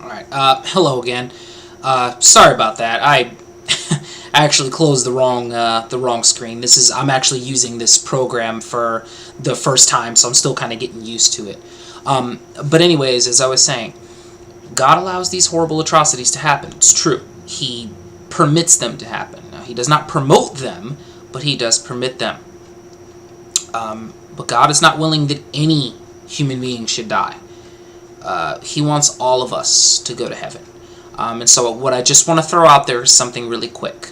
Alright, hello again. Sorry about that. I actually closed the wrong screen. I'm actually using this program for the first time, so I'm still kind of getting used to it. But anyways, as I was saying, God allows these horrible atrocities to happen. It's true. He permits them to happen. Now, He does not promote them, but He does permit them. But God is not willing that any human being should die. He wants all of us to go to heaven. And so what I just want to throw out there is something really quick.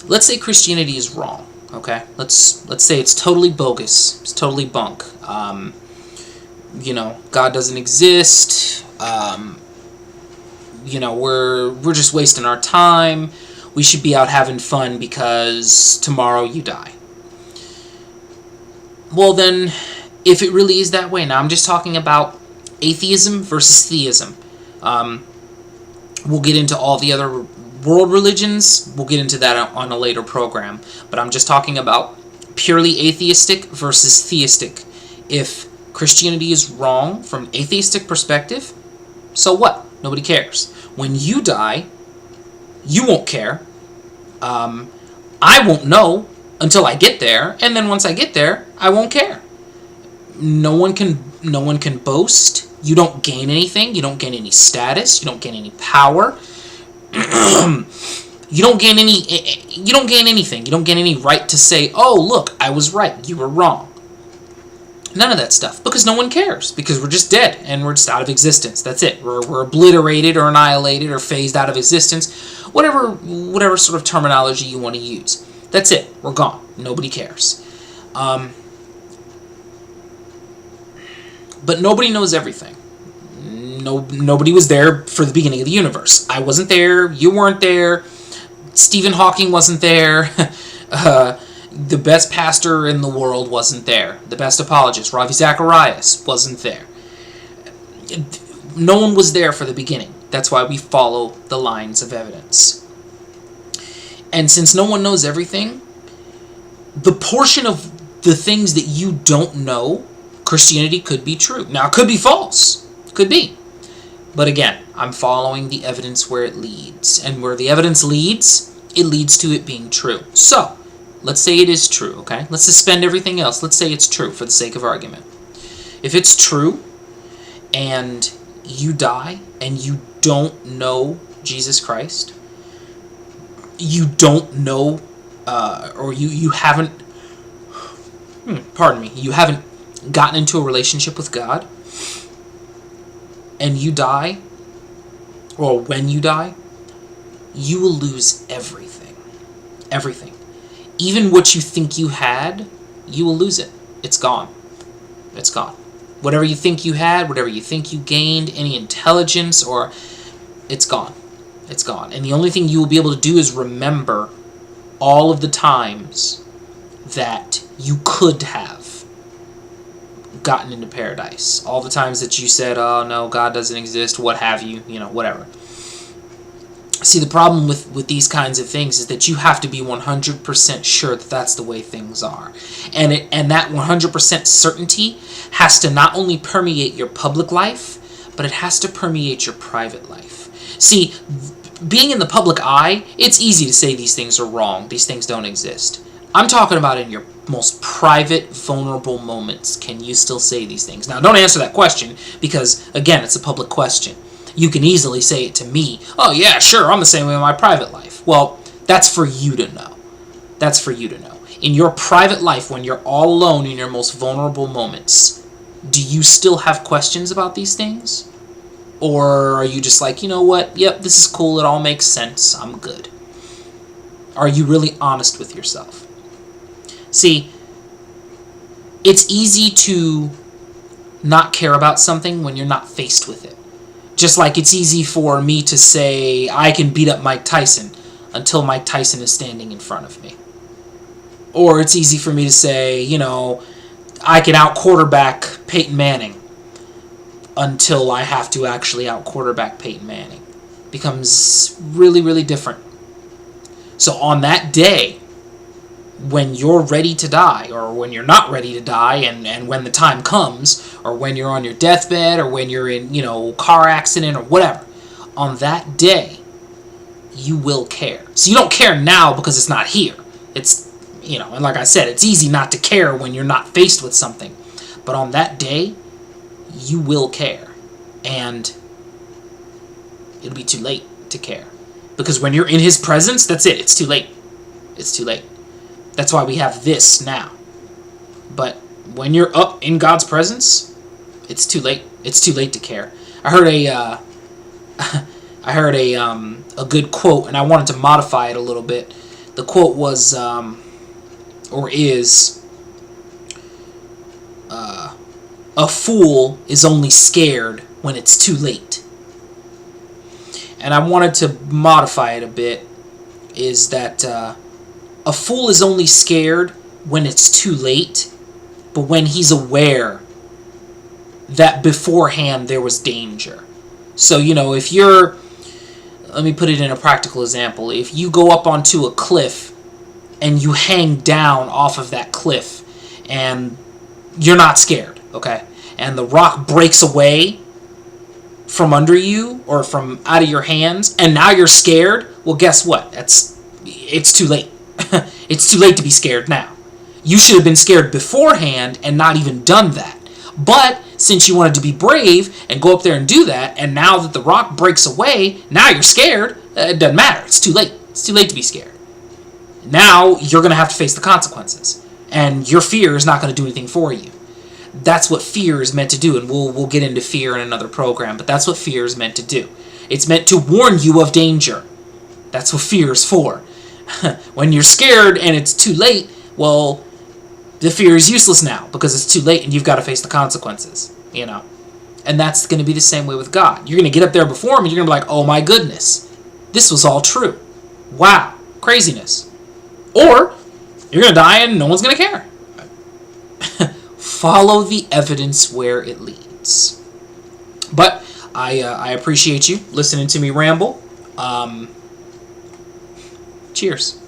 Let's say Christianity is wrong, okay? Let's say it's totally bogus. It's totally bunk. God doesn't exist. We're just wasting our time. We should be out having fun because tomorrow you die. Well then, if it really is that way, now I'm just talking about atheism versus theism. We'll get into all the other world religions. We'll get into that on a later program. But I'm just talking about purely atheistic versus theistic. If Christianity is wrong from an atheistic perspective, so what? Nobody cares. When you die, you won't care. I won't know until I get there, and then once I get there, I won't care. No one can boast. You don't gain anything. You don't gain any status. You don't gain any power. You don't gain anything. You don't gain any right to say, "Oh, look, I was right. You were wrong." None of that stuff, because no one cares, because we're just dead and we're just out of existence. That's it. We're obliterated or annihilated or phased out of existence, whatever sort of terminology you want to use. That's it. We're gone. Nobody cares. But nobody knows everything. Nobody was there for the beginning of the universe. I wasn't there. You weren't there. Stephen Hawking wasn't there. The best pastor in the world wasn't there. The best apologist, Ravi Zacharias, wasn't there. No one was there for the beginning. That's why we follow the lines of evidence. And since no one knows everything, the portion of the things that you don't know, Christianity could be true. Now, it could be false. Could be. But again, I'm following the evidence where it leads. And where the evidence leads, it leads to it being true. So, let's say it is true, okay? Let's suspend everything else. Let's say it's true for the sake of argument. If it's true, and you die, and you don't know Jesus Christ, you don't know, or you haven't, you haven't gotten into a relationship with God, and you die, or when you die, you will lose everything. Everything. Even what you think you had, you will lose it. It's gone. It's gone. Whatever you think you had, whatever you think you gained, any intelligence, or it's gone. It's gone. And the only thing you will be able to do is remember all of the times that you could have gotten into paradise. All the times that you said, "Oh no, God doesn't exist," what have you, whatever. See, the problem with these kinds of things is that you have to be 100% sure that that's the way things are. And that 100% certainty has to not only permeate your public life, but it has to permeate your private life. See, being in the public eye, it's easy to say these things are wrong, these things don't exist. I'm talking about in your most private, vulnerable moments. Can you still say these things? Now, don't answer that question, because, again, it's a public question. You can easily say it to me, "Oh yeah, sure, I'm the same way in my private life." Well, that's for you to know. That's for you to know. In your private life, when you're all alone in your most vulnerable moments, do you still have questions about these things? Or are you just like, "You know what, yep, this is cool, it all makes sense, I'm good"? Are you really honest with yourself? See, it's easy to not care about something when you're not faced with it. Just like it's easy for me to say I can beat up Mike Tyson until Mike Tyson is standing in front of me. Or it's easy for me to say, I can out-quarterback Peyton Manning until I have to actually out-quarterback Peyton Manning. It becomes really, really different. So on that day, when you're ready to die, or when you're not ready to die, and when the time comes, or when you're on your deathbed, or when you're in, car accident or whatever, on that day, you will care. So you don't care now because it's not here. It's, and like I said, it's easy not to care when you're not faced with something. But on that day, you will care. And it'll be too late to care. Because when you're in his presence, that's it. It's too late. It's too late. That's why we have this now. But when you're up in God's presence, it's too late. It's too late to care. I heard a good quote, and I wanted to modify it a little bit. The quote was, or is, a fool is only scared when it's too late. And I wanted to modify it a bit, is that a fool is only scared when it's too late, but when he's aware that beforehand there was danger. So, if you're, let me put it in a practical example. If you go up onto a cliff and you hang down off of that cliff and you're not scared, okay? And the rock breaks away from under you or from out of your hands, and now you're scared, well, guess what? It's too late. It's too late to be scared now. You should have been scared beforehand and not even done that. But since you wanted to be brave and go up there and do that, and now that the rock breaks away, now you're scared, it doesn't matter. It's too late. It's too late to be scared. Now you're going to have to face the consequences, and your fear is not going to do anything for you. That's what fear is meant to do, and we'll get into fear in another program, but that's what fear is meant to do. It's meant to warn you of danger. That's what fear is for. When you're scared and it's too late, well, the fear is useless now because it's too late and you've got to face the consequences, And that's going to be the same way with God. You're going to get up there before him and you're going to be like, oh my goodness, this was all true. Wow, craziness. Or you're going to die and no one's going to care. Follow the evidence where it leads. But I appreciate you listening to me ramble. Cheers.